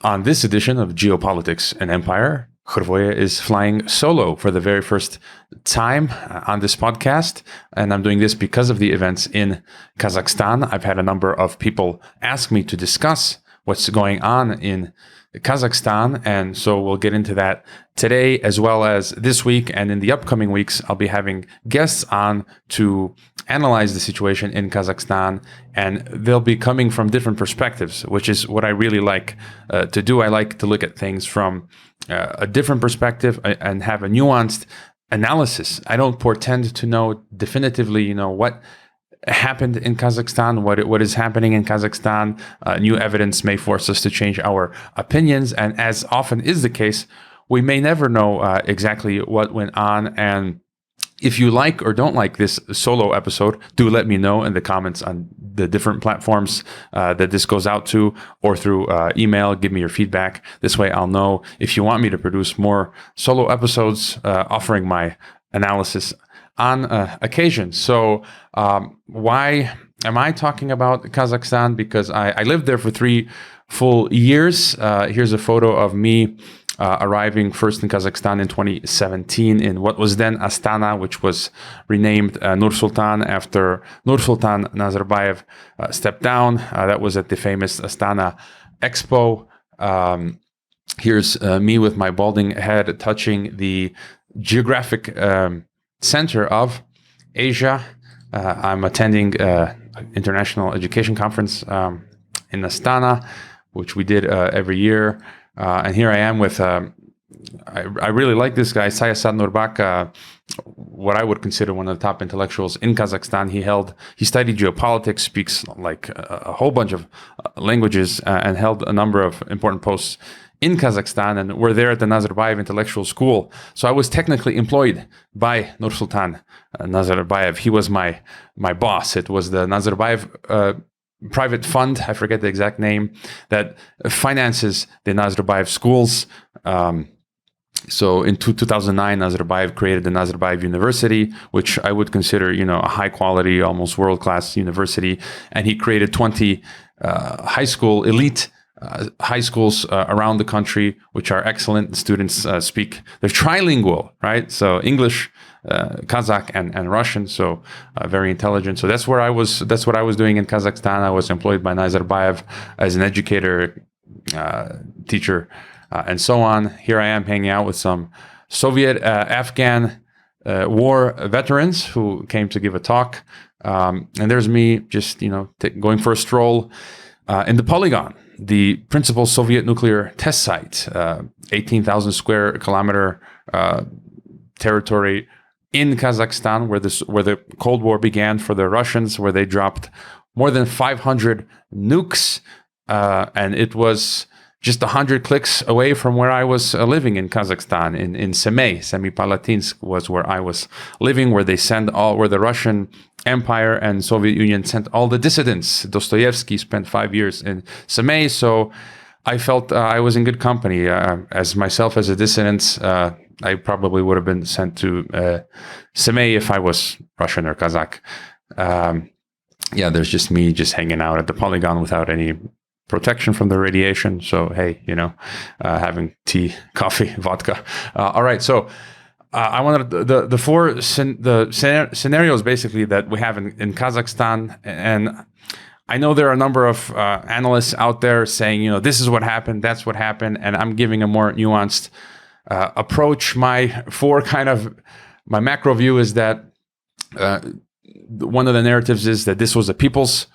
On this edition of Geopolitics and Empire, Hrvoje is flying solo for the very first time on this podcast. And I'm doing this because of the events in Kazakhstan. I've had a number of people ask me to discuss what's going on in Kazakhstan. And so we'll get into that today, as well as this week. And in the upcoming weeks, I'll be having guests on to analyze the situation in Kazakhstan. And they'll be coming from different perspectives, which is what I really like to do. I like to look at things from a different perspective and have a nuanced analysis. I don't pretend to know definitively, what happened in Kazakhstan, what is happening in Kazakhstan. New evidence may force us to change our opinions. And as often is the case, we may never know exactly what went on. And if you like or don't like this solo episode, do let me know in the comments on the different platforms that this goes out to, or through email. Give me your feedback. This way I'll know if you want me to produce more solo episodes offering my analysis on occasion. So why am I talking about Kazakhstan? Because I lived there for 3 full years. Here's a photo of me arriving first in Kazakhstan in 2017 in what was then Astana, which was renamed Nursultan after Nursultan Nazarbayev stepped down. That was at the famous Astana Expo. Here's me with my balding head touching the geographic center of Asia. I'm attending an international education conference in Astana, which we did every year. And here I am with, I really like this guy, Sayasat Nurbak, what I would consider one of the top intellectuals in Kazakhstan. He studied geopolitics, speaks like a whole bunch of languages, and held a number of important posts in Kazakhstan, and we're there at the Nazarbayev Intellectual School. So I was technically employed by Nursultan Nazarbayev. He was my boss. It was the Nazarbayev private fund, I forget the exact name, that finances the Nazarbayev schools. So in 2009, Nazarbayev created the Nazarbayev University, which I would consider, a high quality, almost world-class university. And he created 20 high school elite high schools around the country, which are excellent. The students they're trilingual, right? So English, Kazakh, and Russian. So very intelligent. So that's what I was doing in Kazakhstan. I was employed by Nazarbayev as an educator, teacher, and so on. Here I am hanging out with some Soviet, Afghan war veterans who came to give a talk. And there's me just, going for a stroll in the Polygon, the principal Soviet nuclear test site, 18,000 square kilometer territory in Kazakhstan, where the Cold War began for the Russians, where they dropped more than 500 nukes, and it was just 100 clicks away from where I was living in Kazakhstan, in Semey. Semipalatinsk was where I was living, where the Russian Empire and Soviet Union sent all the dissidents. Dostoevsky spent 5 years in Semey, so I felt I was in good company. As a dissident, I probably would have been sent to Semey if I was Russian or Kazakh. There's just me just hanging out at the Polygon without any protection from the radiation. So, hey, having tea, coffee, vodka. All right. So I wanted the four scenarios basically that we have in Kazakhstan. And I know there are a number of analysts out there saying, this is what happened, that's what happened. And I'm giving a more nuanced approach. My macro view is that one of the narratives is that this was a people's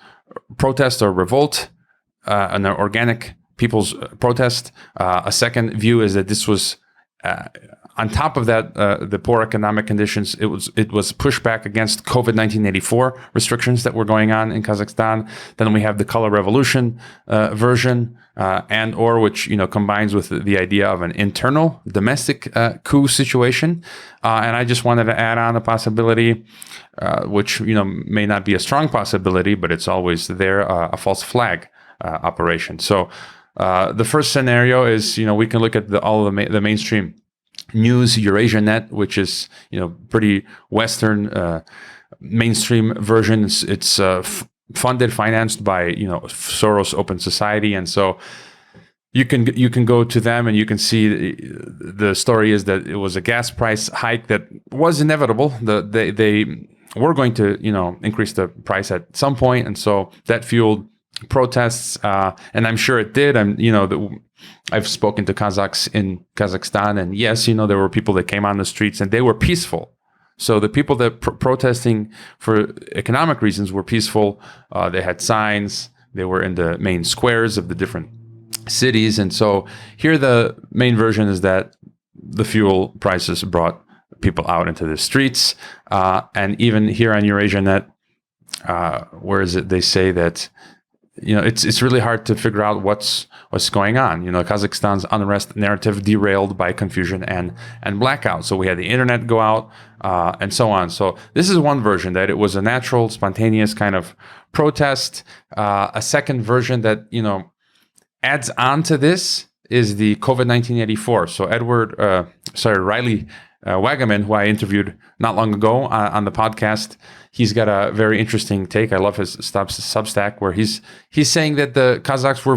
protest or revolt, an organic people's protest. A second view is that this was, on top of that, the poor economic conditions, it was pushback against Covid1984 restrictions that were going on in Kazakhstan. Then we have the color revolution version, which combines with the idea of an internal domestic coup situation. And I just wanted to add on a possibility, which may not be a strong possibility, but it's always there, a false flag operation. So the first scenario is, we can look at all of the mainstream news, Eurasia Net, which is, pretty Western mainstream version. It's financed by, Soros Open Society. And so, you can go to them and you can see the story is that it was a gas price hike that was inevitable. They were going to increase the price at some point, and so that fueled protests, and I'm sure it did. I've spoken to Kazakhs in Kazakhstan, and yes, there were people that came on the streets and they were peaceful. So the people that protesting for economic reasons were peaceful. They had signs. They were in the main squares of the different cities. And so here the main version is that the fuel prices brought people out into the streets. And even here on EurasiaNet, where is it? They say that it's really hard to figure out what's going on. Kazakhstan's unrest narrative derailed by confusion and blackout. So we had the internet go out and so on. So this is one version, that it was a natural, spontaneous kind of protest. A second version that adds on to this is the Covid1984. So Riley Wagaman, who I interviewed not long ago on the podcast, he's got a very interesting take. I love his Substack, where he's saying that the Kazakhs were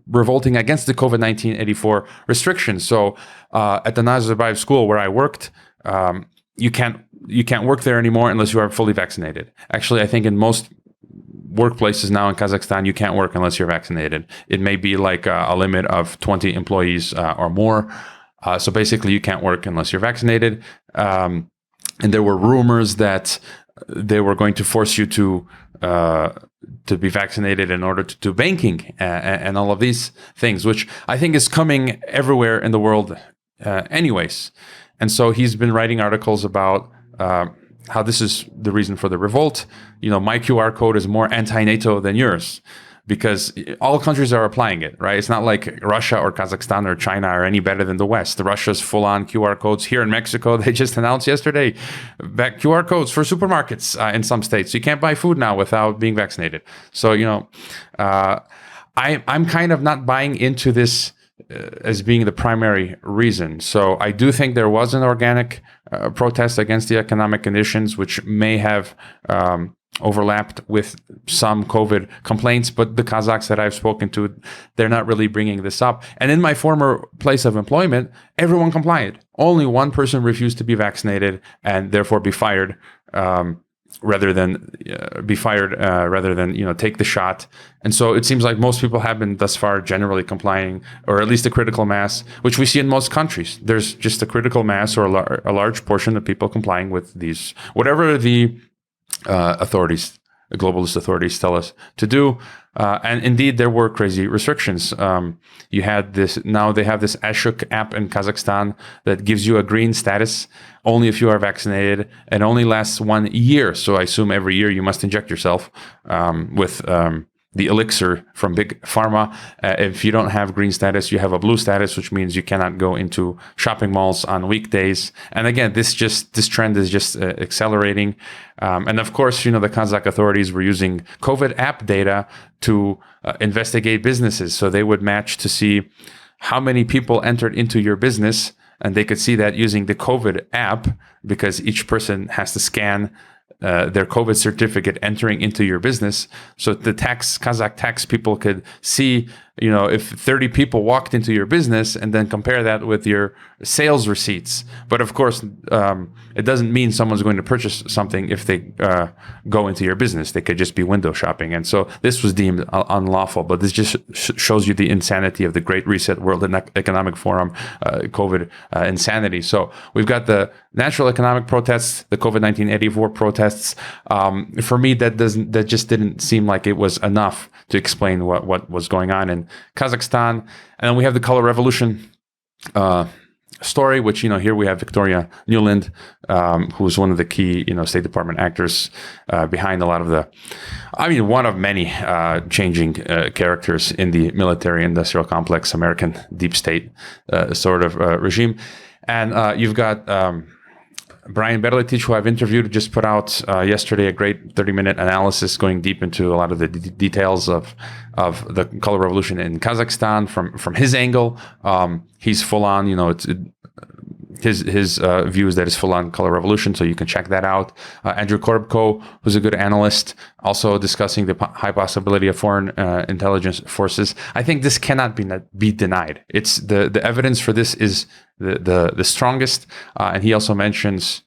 revolting against the Covid1984 restrictions. So at the Nazarbayev school where I worked, you can't work there anymore unless you are fully vaccinated. Actually, I think in most workplaces now in Kazakhstan, you can't work unless you're vaccinated. It may be like a limit of 20 employees or more. So basically, you can't work unless you're vaccinated. And there were rumors that they were going to force you to be vaccinated in order to do banking and all of these things, which I think is coming everywhere in the world anyways. And so he's been writing articles about how this is the reason for the revolt. My QR code is more anti-NATO than yours, because all countries are applying it, right? It's not like Russia or Kazakhstan or China are any better than the West. Russia's full-on QR codes. Here in Mexico, they just announced yesterday back QR codes for supermarkets in some states. So you can't buy food now without being vaccinated. So, I'm kind of not buying into this as being the primary reason. So I do think there was an organic protest against the economic conditions, which may have overlapped with some COVID complaints, but the Kazakhs that I've spoken to, they're not really bringing this up. And in my former place of employment, everyone complied. Only one person refused to be vaccinated and therefore be fired, rather than take the shot. And so it seems like most people have been thus far generally complying, or at least a critical mass, which we see in most countries. There's just a critical mass or a large portion of people complying with these, whatever the globalist authorities tell us to do. And indeed, there were crazy restrictions. You had this, now they have this Ashuk app in Kazakhstan that gives you a green status only if you are vaccinated, and only lasts 1 year. So I assume every year you must inject yourself with the elixir from Big Pharma. If you don't have green status, you have a blue status, which means you cannot go into shopping malls on weekdays. And again, this trend is just accelerating. And of course, the Kazakh authorities were using COVID app data to investigate businesses. So they would match to see how many people entered into your business, and they could see that using the COVID app, because each person has to scan their COVID certificate entering into your business. So the Kazakh tax people could see, if 30 people walked into your business, and then compare that with your sales receipts. But of course, it doesn't mean someone's going to purchase something if they go into your business. They could just be window shopping. And so this was deemed unlawful. But this just shows you the insanity of the Great Reset, World Economic Forum, COVID insanity. So we've got the natural economic protests, the COVID-1984 protests. For me, that just didn't seem like it was enough to explain what was going on in Kazakhstan. And then we have the Color Revolution story, which, here we have Victoria Nuland, who's one of the key, State Department actors behind a lot of one of many changing characters in the military-industrial complex, American deep state sort of regime. And you've got Brian Berletich, who I've interviewed, just put out yesterday a great 30-minute analysis going deep into a lot of the details of the Color Revolution in Kazakhstan from his angle. He's full on, his views that it's full-on color revolution, so you can check that out. Andrew Korbko, who's a good analyst, also discussing the high possibility of foreign intelligence forces. I think this cannot be denied. It's the evidence for this is the strongest, and he also mentions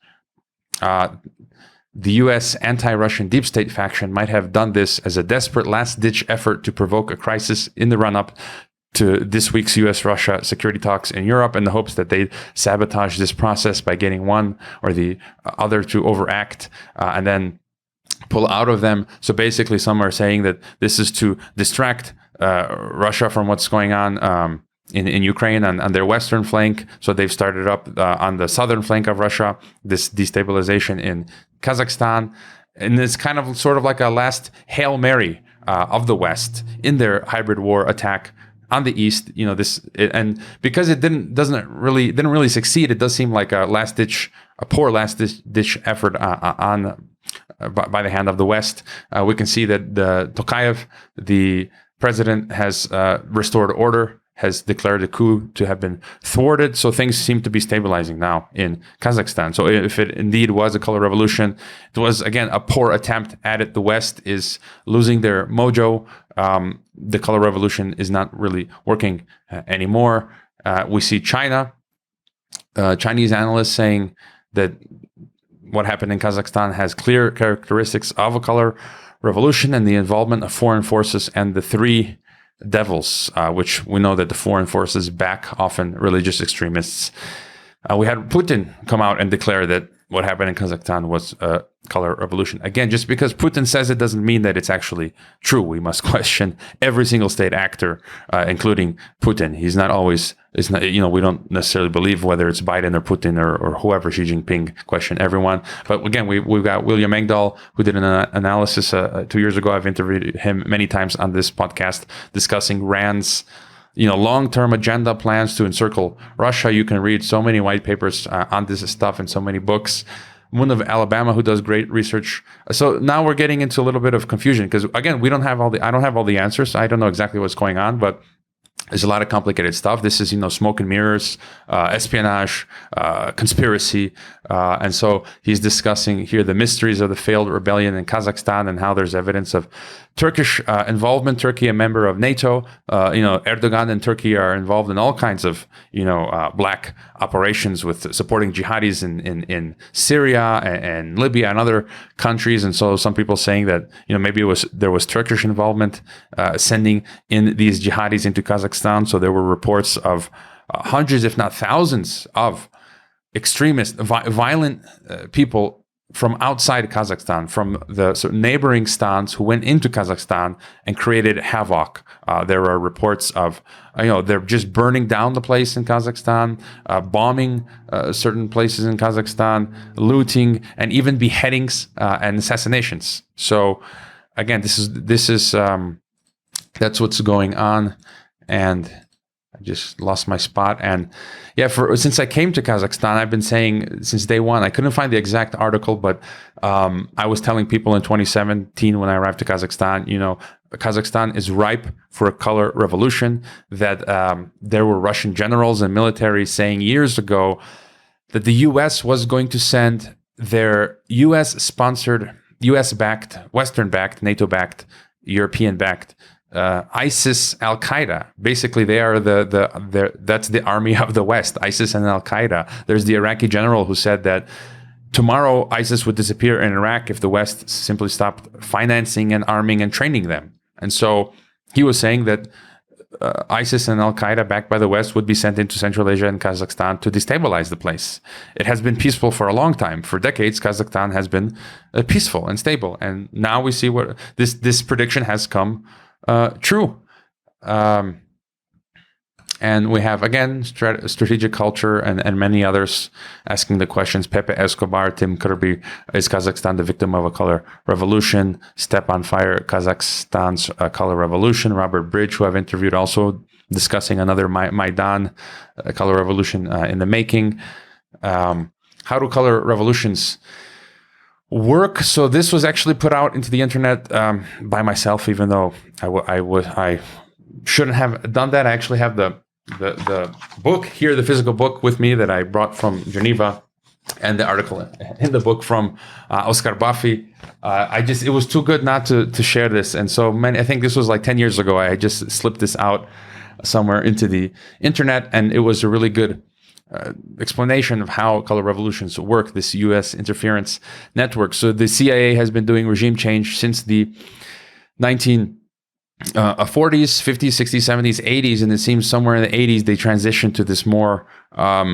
the U.S. anti-Russian deep state faction might have done this as a desperate last-ditch effort to provoke a crisis in the run-up to this week's U.S.-Russia security talks in Europe, in the hopes that they'd sabotage this process by getting one or the other to overact and then pull out of them. So basically, some are saying that this is to distract Russia from what's going on in Ukraine on their western flank. So they've started up on the southern flank of Russia, this destabilization in Kazakhstan. And it's kind of sort of like a last Hail Mary of the West in their hybrid war attack on the East. And because it didn't really succeed, it does seem like a poor last ditch effort by the hand of the West. We can see that Tokayev, the president, has restored order, has declared a coup to have been thwarted. So things seem to be stabilizing now in Kazakhstan. So if it indeed was a color revolution, it was, again, a poor attempt at it. The West is losing their mojo. The color revolution is not really working anymore. We see China, Chinese analysts saying that what happened in Kazakhstan has clear characteristics of a color revolution and the involvement of foreign forces and the three devils, which we know that the foreign forces back often religious extremists. We had Putin come out and declare that what happened in Kazakhstan was a color revolution. Again, just because Putin says it doesn't mean that it's actually true. We must question every single state actor, including Putin. He's not always, we don't necessarily believe whether it's Biden or Putin or whoever, Xi Jinping, question everyone. But again, we've got William Engdahl, who did an analysis 2 years ago. I've interviewed him many times on this podcast, discussing Rand's long-term agenda plans to encircle Russia. You can read so many white papers on this stuff and so many books. Moon of Alabama, who does great research. So now we're getting into a little bit of confusion because, again, I don't have all the answers. I don't know exactly what's going on, but there's a lot of complicated stuff. This is, smoke and mirrors, espionage, conspiracy. And so he's discussing here the mysteries of the failed rebellion in Kazakhstan and how there's evidence of Turkish involvement. Turkey, a member of NATO, Erdogan and Turkey are involved in all kinds of, black operations with supporting jihadis in Syria and Libya and other countries. And so some people saying that, maybe there was Turkish involvement sending in these jihadis into Kazakhstan. So there were reports of hundreds, if not thousands, of extremist, violent people from outside Kazakhstan, from the neighboring stans who went into Kazakhstan and created havoc. There are reports of, they're just burning down the place in Kazakhstan, bombing certain places in Kazakhstan, looting, and even beheadings and assassinations. So, again, this is that's what's going on, and I just lost my spot. And yeah, since I came to Kazakhstan, I've been saying since day one, I couldn't find the exact article, but I was telling people in 2017 when I arrived to Kazakhstan, Kazakhstan is ripe for a color revolution, that there were Russian generals and military saying years ago that the US was going to send their US-sponsored, US-backed, Western-backed, NATO-backed, European-backed ISIS, Al Qaeda. Basically, they are that's the army of the West, ISIS and Al Qaeda. There's the Iraqi general who said that tomorrow ISIS would disappear in Iraq if the West simply stopped financing and arming and training them. And so he was saying that ISIS and Al Qaeda, backed by the West, would be sent into Central Asia and Kazakhstan to destabilize the place. It has been peaceful for a long time. For decades, Kazakhstan has been peaceful and stable. And now we see what this prediction has come true. And we have, again, strategic culture and many others asking the questions. Pepe Escobar, Tim Kirby, is Kazakhstan the victim of a color revolution? Step on Fire, Kazakhstan's color revolution. Robert Bridge, who I've interviewed, also discussing another Maidan color revolution in the making. How do color revolutions work? So this was actually put out into the internet by myself, even though I shouldn't have done that. I actually have the the book here, the physical book with me that I brought from Geneva, and the article in the book from Oscar Buffy. It was too good not to share this. And so I think this was like 10 years ago. I just slipped this out somewhere into the internet, and it was a really good explanation of how color revolutions work, this U.S. interference network. So the CIA has been doing regime change since the 1940s, 50s, 60s, 70s, 80s, and it seems somewhere in the 80s they transitioned to this more, how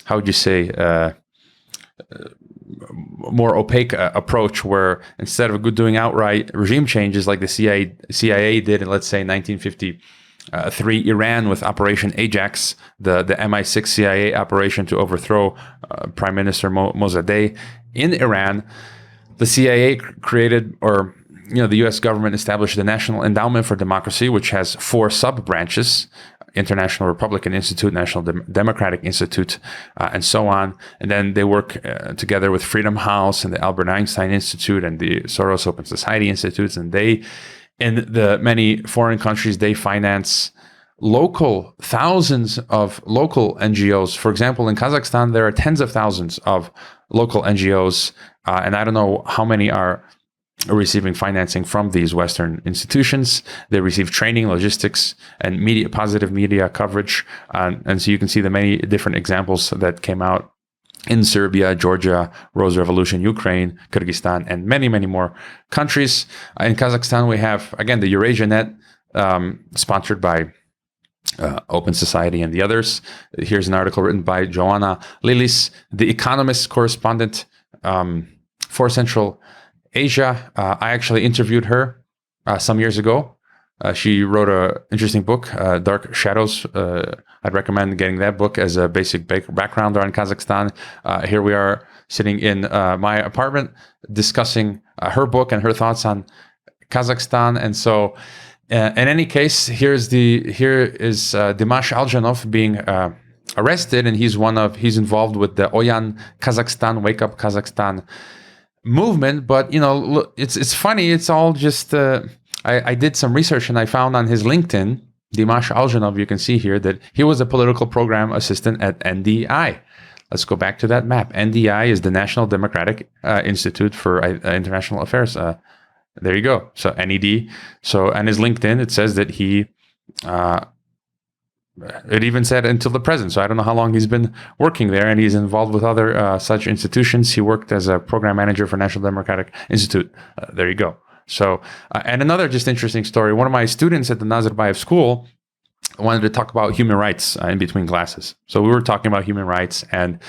would you say, more opaque approach, where instead of doing outright regime changes like the CIA did in, let's say, 1953 Iran with Operation Ajax, the MI6 CIA operation to overthrow Prime Minister Mossadegh in Iran, the CIA created, or the U.S. government established the National Endowment for Democracy, which has 4 sub-branches: International Republican Institute, National Democratic Institute, and so on. And then they work together with Freedom House and the Albert Einstein Institute and the Soros Open Society Institutes. And they, in the many foreign countries, they finance thousands of local NGOs. For example, in Kazakhstan, there are tens of thousands of local NGOs, and I don't know how many are receiving financing from these Western institutions. They receive training, logistics, and positive media coverage. And so you can see the many different examples that came out in Serbia, Georgia, Rose Revolution, Ukraine, Kyrgyzstan, and many, many more countries. In Kazakhstan, we have, again, the Eurasia Net, sponsored by Open Society and the others. Here's an article written by Joanna Lilis, the Economist correspondent for Central Asia. I actually interviewed her some years ago. She wrote an interesting book, Dark Shadows. I'd recommend getting that book as a basic background on Kazakhstan. Here we are sitting in my apartment discussing her book and her thoughts on Kazakhstan. And so, in any case, here is Dimash Aljanov being arrested, and he's involved with the Oyan Kazakhstan, Wake Up Kazakhstan movement. But look, it's funny. It's all just I did some research, and I found on his LinkedIn, Dimash Aljanov, you can see here that he was a political program assistant at NDI. Let's go back to that map. NDI is the National Democratic Institute for International Affairs. There you go. So NED. So on his LinkedIn, it says that he it even said until the present. So I don't know how long he's been working there, and he's involved with other such institutions. He worked as a program manager for National Democratic Institute. There you go. So, and another just interesting story. One of my students at the Nazarbayev school wanted to talk about human rights in between classes. So we were talking about human rights, and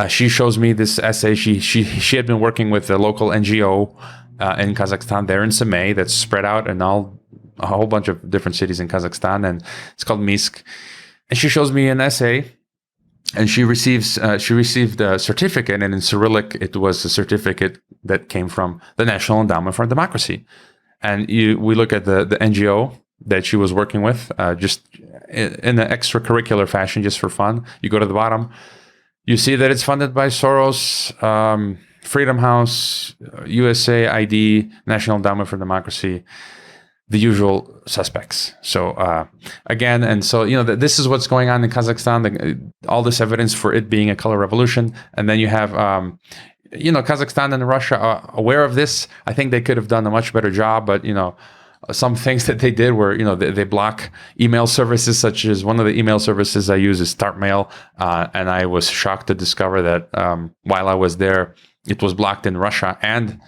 she shows me this essay. She had been working with a local NGO in Kazakhstan, there in Semey, that's spread out in a whole bunch of different cities in Kazakhstan, and it's called Minsk. And she shows me an essay, and she received a certificate, and in Cyrillic, it was a certificate that came from the National Endowment for Democracy. And we look at the NGO that she was working with, just in an extracurricular fashion, just for fun. You go to the bottom, you see that it's funded by Soros, Freedom House, USAID, National Endowment for Democracy, the usual suspects. So again, and so this is what's going on in Kazakhstan. All this evidence for it being a color revolution, and then you have Kazakhstan and Russia are aware of this. I think they could have done a much better job, but some things that they did were they block email services, such as one of the email services I use is StartMail, and I was shocked to discover that while I was there, it was blocked in Russia and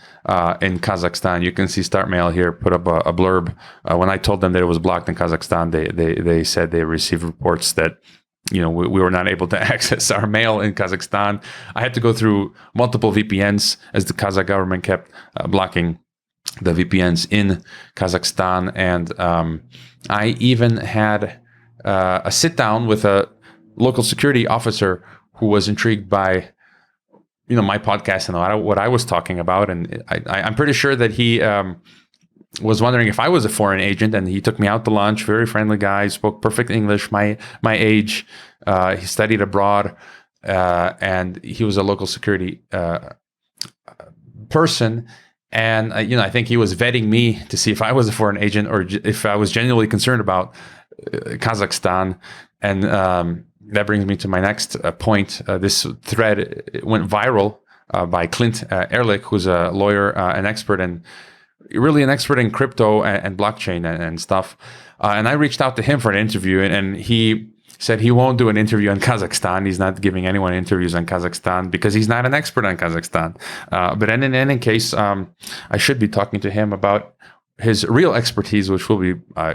in Kazakhstan. You can see StartMail here put up a blurb. When I told them that it was blocked in Kazakhstan, they said they received reports that we were not able to access our mail in Kazakhstan. I had to go through multiple VPNs as the Kazakh government kept blocking the VPNs in Kazakhstan. And I even had a sit down with a local security officer who was intrigued by my podcast and what I was talking about. And I'm pretty sure that he was wondering if I was a foreign agent, and he took me out to lunch. Very friendly guy, spoke perfect English, my age. He studied abroad, and he was a local security person. And I think he was vetting me to see if I was a foreign agent or if I was genuinely concerned about Kazakhstan. And that brings me to my next point. This thread went viral by Clint Ehrlich, who's a lawyer, an expert, and really an expert in crypto and blockchain and stuff. And I reached out to him for an interview, and he said he won't do an interview on Kazakhstan. He's not giving anyone interviews on Kazakhstan because he's not an expert on Kazakhstan. But in any case, I should be talking to him about his real expertise, which will be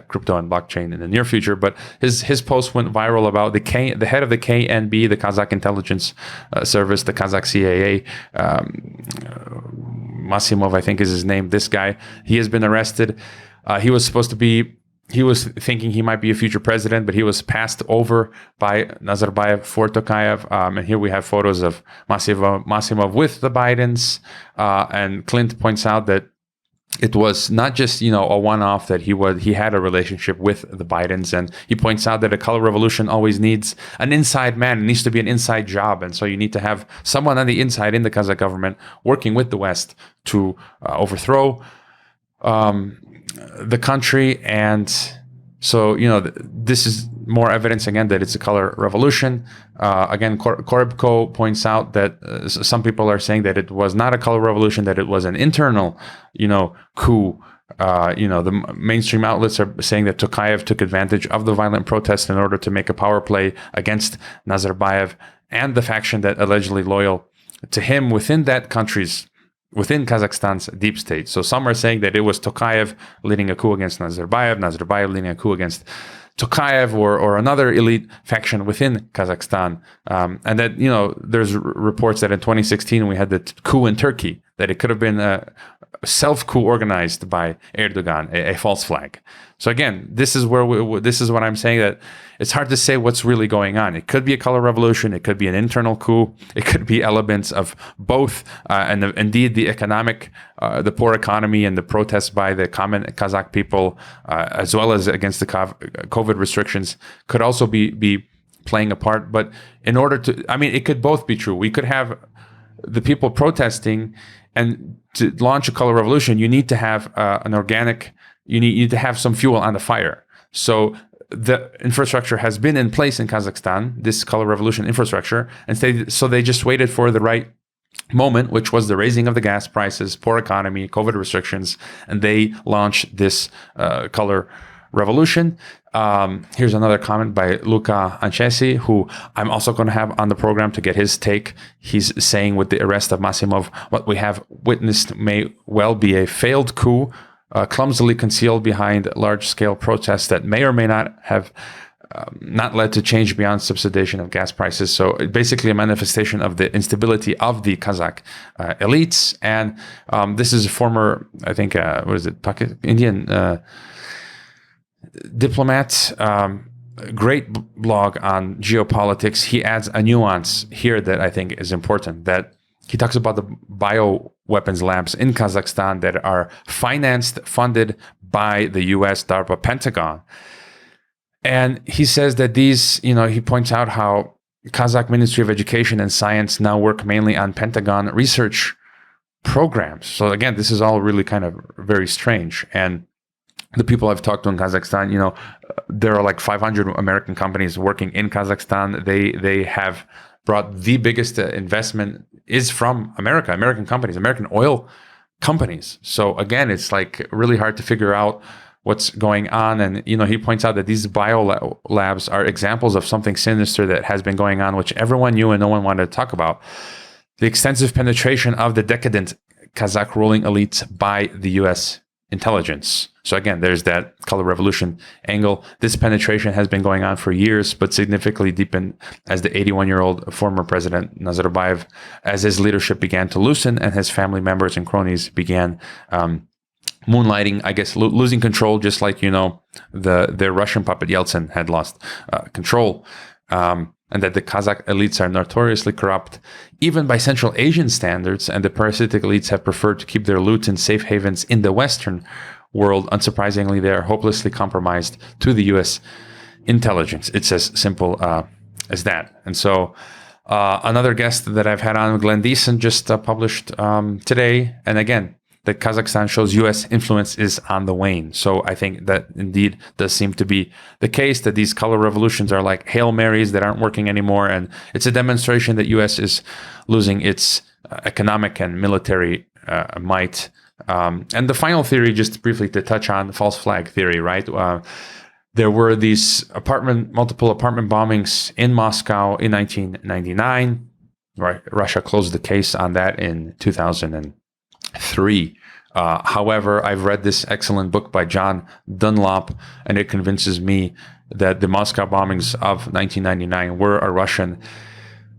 crypto and blockchain in the near future. But his post went viral about the head of the KNB, the Kazakh intelligence service, the Kazakh CAA, Masimov, I think is his name. This guy, he has been arrested. He was thinking he might be a future president, but he was passed over by Nazarbayev for Tokayev. And here we have photos of Masimov with the Bidens. And Clint points out that it was not just, a one-off, that he had a relationship with the Bidens. And he points out that a color revolution always needs an inside man. It needs to be an inside job. And so you need to have someone on the inside in the Kazakh government working with the West to overthrow the country. And so, this is more evidence again that it's a color revolution. Again, Korebko points out that some people are saying that it was not a color revolution, that it was an internal, coup. The mainstream outlets are saying that Tokayev took advantage of the violent protests in order to make a power play against Nazarbayev and the faction that allegedly loyal to him within Kazakhstan's deep state. So some are saying that it was Tokayev leading a coup against Nazarbayev leading a coup against Tokayev or another elite faction within Kazakhstan. And that, there's reports that in 2016 we had the coup in Turkey, that it could have been a self-coup organized by Erdogan, a false flag. So again, this is what I'm saying, that it's hard to say what's really going on. It could be a color revolution. It could be an internal coup. It could be elements of both. And indeed, the poor economy and the protests by the common Kazakh people, as well as against the COVID restrictions, could also be playing a part. But it could both be true. We could have the people protesting, and to launch a color revolution, you need to have you need to have some fuel on the fire. So the infrastructure has been in place in Kazakhstan, this color revolution infrastructure, and so they just waited for the right moment, which was the raising of the gas prices, poor economy, COVID restrictions, and they launched this color revolution. Here's another comment by Luca Ancesi, who I'm also going to have on the program to get his take. He's saying, with the arrest of Masimov, what we have witnessed may well be a failed coup, clumsily concealed behind large-scale protests that may or may not have not led to change beyond subsidization of gas prices. So basically a manifestation of the instability of the Kazakh elites. And this is a former, I think, Indian diplomat, great blog on geopolitics. He adds a nuance here that I think is important, that he talks about the bioweapons labs in Kazakhstan that are funded by the US DARPA Pentagon. And he says that these, he points out how Kazakh Ministry of Education and Science now work mainly on Pentagon research programs. So again, this is all really kind of very strange. And the people I've talked to in Kazakhstan, there are like 500 American companies working in Kazakhstan. They have brought the biggest investment is from American companies, American oil companies. So again, it's like really hard to figure out what's going on. And, he points out that these bio labs are examples of something sinister that has been going on, which everyone knew and no one wanted to talk about. The extensive penetration of the decadent Kazakh ruling elites by the US intelligence. So again, there's that color revolution angle. This penetration has been going on for years, but significantly deepened as the 81-year-old former president Nazarbayev, as his leadership began to loosen and his family members and cronies began moonlighting, I guess, losing control, just like, the Russian puppet Yeltsin had lost control. And that the Kazakh elites are notoriously corrupt, even by Central Asian standards, and the parasitic elites have preferred to keep their loot in safe havens in the Western world. Unsurprisingly, they are hopelessly compromised to the U.S. intelligence. It's as simple as that. And so another guest that I've had on, Glenn Deason, just published today. And again, that Kazakhstan shows U.S. influence is on the wane. So I think that indeed does seem to be the case, that these color revolutions are like Hail Marys that aren't working anymore. And it's a demonstration that U.S. is losing its economic and military might. And the final theory, just briefly to touch on, false flag theory, right? There were these multiple apartment bombings in Moscow in 1999. Right, Russia closed the case on that in 2003. However, I've read this excellent book by John Dunlop, and it convinces me that the Moscow bombings of 1999 were a Russian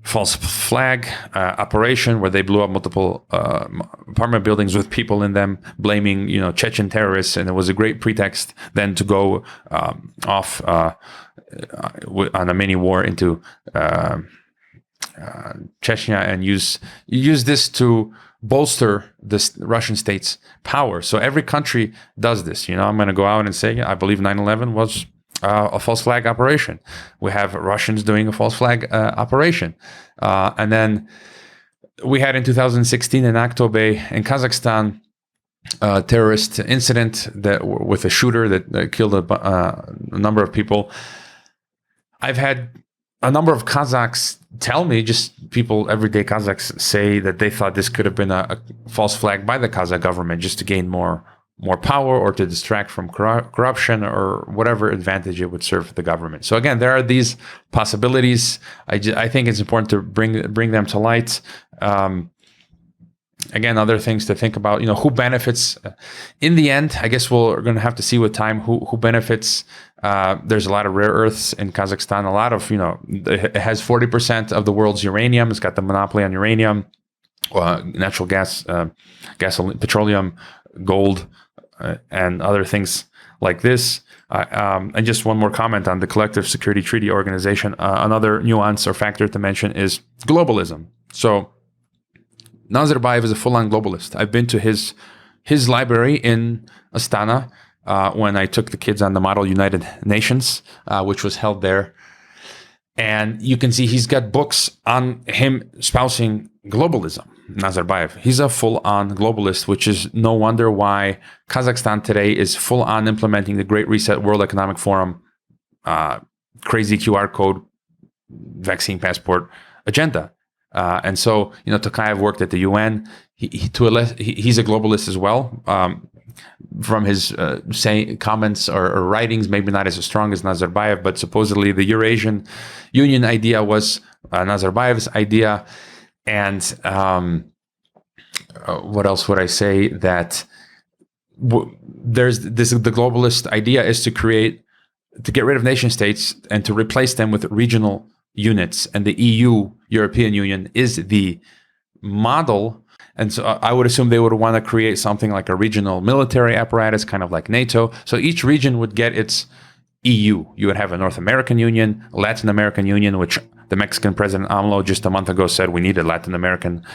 false flag operation where they blew up multiple apartment buildings with people in them, blaming Chechen terrorists, and it was a great pretext then to go off on a mini war into Chechnya and use this to bolster the Russian state's power. So every country does this. I'm going to go out and say, I believe 9/11 was a false flag operation. We have Russians doing a false flag operation. And then we had in 2016 in Aktobe in Kazakhstan, a terrorist incident with a shooter that killed a number of people. I've had a number of Kazakhs tell me, just people, everyday Kazakhs, say that they thought this could have been a false flag by the Kazakh government just to gain more power or to distract from corruption or whatever advantage it would serve the government. So again, there are these possibilities. I think it's important to bring them to light. Again, other things to think about, who benefits in the end. I guess we're going to have to see with time who benefits. There's a lot of rare earths in Kazakhstan. A lot of, it has 40% of the world's uranium. It's got the monopoly on uranium, natural gas, gasoline, petroleum, gold, and other things like this. And just one more comment on the Collective Security Treaty Organization. Another nuance or factor to mention is globalism. So Nazarbayev is a full-on globalist. I've been to his library in Astana when I took the kids on the Model United Nations, which was held there. And you can see he's got books on him espousing globalism, Nazarbayev. He's a full-on globalist, which is no wonder why Kazakhstan today is full-on implementing the Great Reset World Economic Forum, crazy QR code, vaccine passport agenda. And so, Tokayev worked at the UN. He's a globalist as well. From his comments or writings, maybe not as strong as Nazarbayev, but supposedly the Eurasian Union idea was Nazarbayev's idea. And what else would I say? That there's the globalist idea is to get rid of nation states and to replace them with regional units, and the EU, European Union, is the model. And so I would assume they would want to create something like a regional military apparatus, kind of like NATO. So each region would get its EU. You would have a North American Union, a Latin American Union, which the Mexican President AMLO just a month ago said we need a Latin American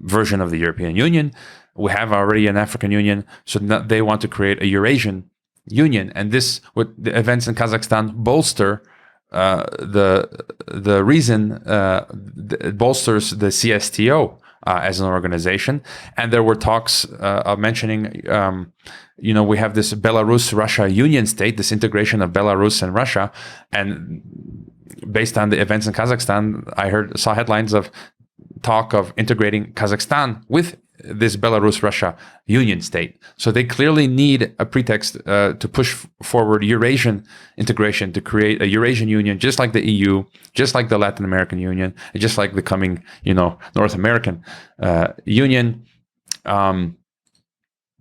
version of the European Union. We have already an African Union. So they want to create a Eurasian Union. And this, with the events in Kazakhstan, bolster the reason it bolsters the CSTO as an organization. And there were talks of mentioning, we have this Belarus-Russia union state, this integration of Belarus and Russia. And based on the events in Kazakhstan, I saw headlines of talk of integrating Kazakhstan with this Belarus-Russia union state. So they clearly need a pretext to push forward Eurasian integration, to create a Eurasian Union, just like the EU, just like the Latin American Union, just like the coming, North American Union.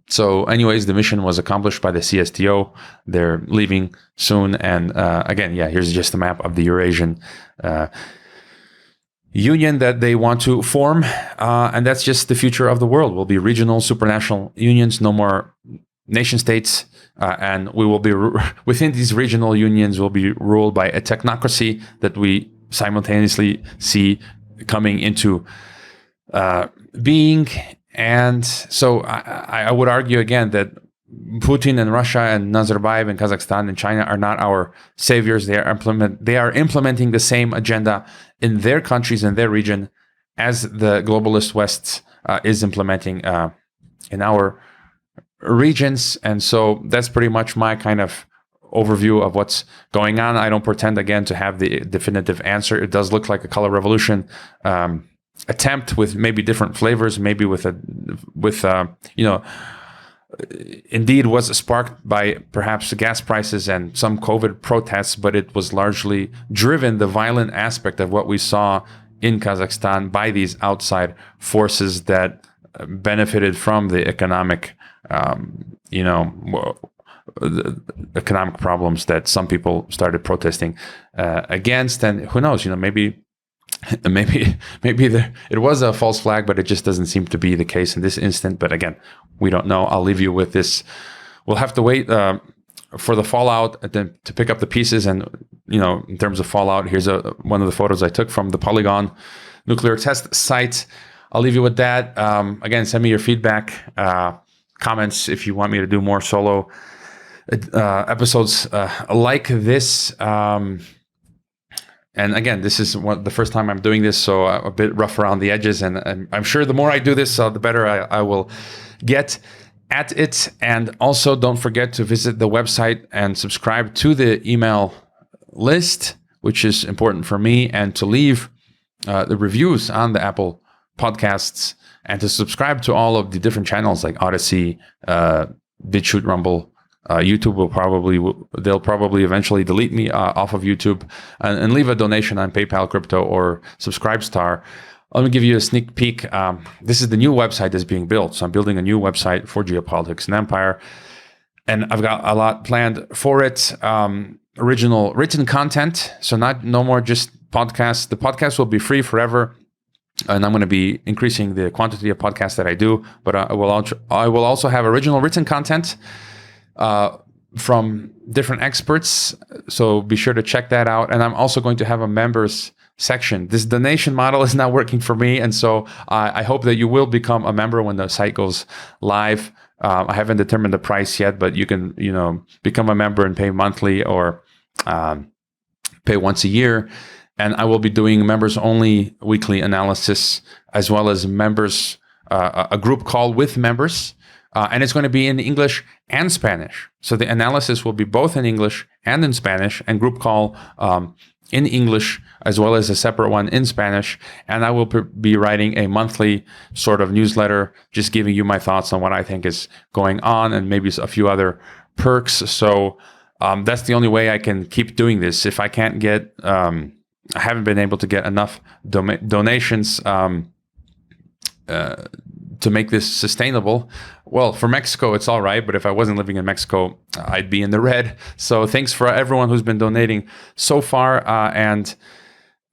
So anyways, the mission was accomplished by the CSTO. They're leaving soon. And again, here's just a map of the Eurasian Union that they want to form, and that's just the future of the world. Will be regional supranational unions, no more nation states, and we will be within these regional unions will be ruled by a technocracy that we simultaneously see coming into being. And so I would argue again that Putin and Russia and Nazarbayev and Kazakhstan and China are not our saviors. They are implementing the same agenda in their countries and their region as the globalist West is implementing in our regions. And so that's pretty much my kind of overview of what's going on. I don't pretend, again, to have the definitive answer. It does look like a color revolution attempt with maybe different flavors, maybe indeed was sparked by perhaps the gas prices and some COVID protests, but it was largely driven, the violent aspect of what we saw in Kazakhstan, by these outside forces that benefited from the economic, the economic problems that some people started protesting against. And who knows, maybe it was a false flag, but it just doesn't seem to be the case in this instant. But again, we don't know. I'll leave you with this. We'll have to wait for the fallout to pick up the pieces. And, in terms of fallout, here's one of the photos I took from the Polygon nuclear test site. I'll leave you with that. Again, send me your feedback, comments if you want me to do more solo episodes like this. And again, this is the first time I'm doing this, so a bit rough around the edges. And I'm sure the more I do this, the better I will get at it. And also, don't forget to visit the website and subscribe to the email list, which is important for me, and to leave the reviews on the Apple Podcasts, and to subscribe to all of the different channels like Odyssey, BitChute, Rumble. YouTube they'll probably eventually delete me off of YouTube, and leave a donation on PayPal, Crypto, or Subscribestar. Let me give you a sneak peek. This is the new website that's being built. So I'm building a new website for Geopolitics and Empire, and I've got a lot planned for it. Original written content, so no more just podcasts. The podcast will be free forever, and I'm going to be increasing the quantity of podcasts that I do. But I will also have original written content from different experts, so be sure to check that out. And I'm also going to have a members section. This donation model is not working for me, and so I hope that you will become a member when the site goes live. I haven't determined the price yet, but you can become a member and pay monthly, or pay once a year. And I will be doing members only weekly analysis, as well as members a group call with members. And it's going to be in English and Spanish. So the analysis will be both in English and in Spanish, and group call in English, as well as a separate one in Spanish. And I will be writing a monthly sort of newsletter, just giving you my thoughts on what I think is going on, and maybe a few other perks. So that's the only way I can keep doing this. If I can't get, I haven't been able to get enough donations to make this sustainable. Well, for Mexico, it's all right, but if I wasn't living in Mexico, I'd be in the red. So thanks for everyone who's been donating so far. And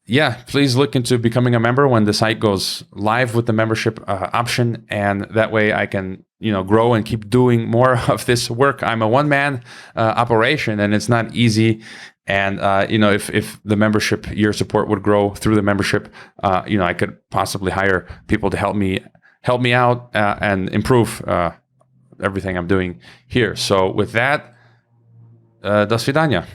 yeah, please look into becoming a member when the site goes live with the membership option. And that way I can, grow and keep doing more of this work. I'm a one-man operation, and it's not easy. And, if the membership, your support would grow through the membership, I could possibly hire people to help me out and improve everything I'm doing here. So with that, do svidania.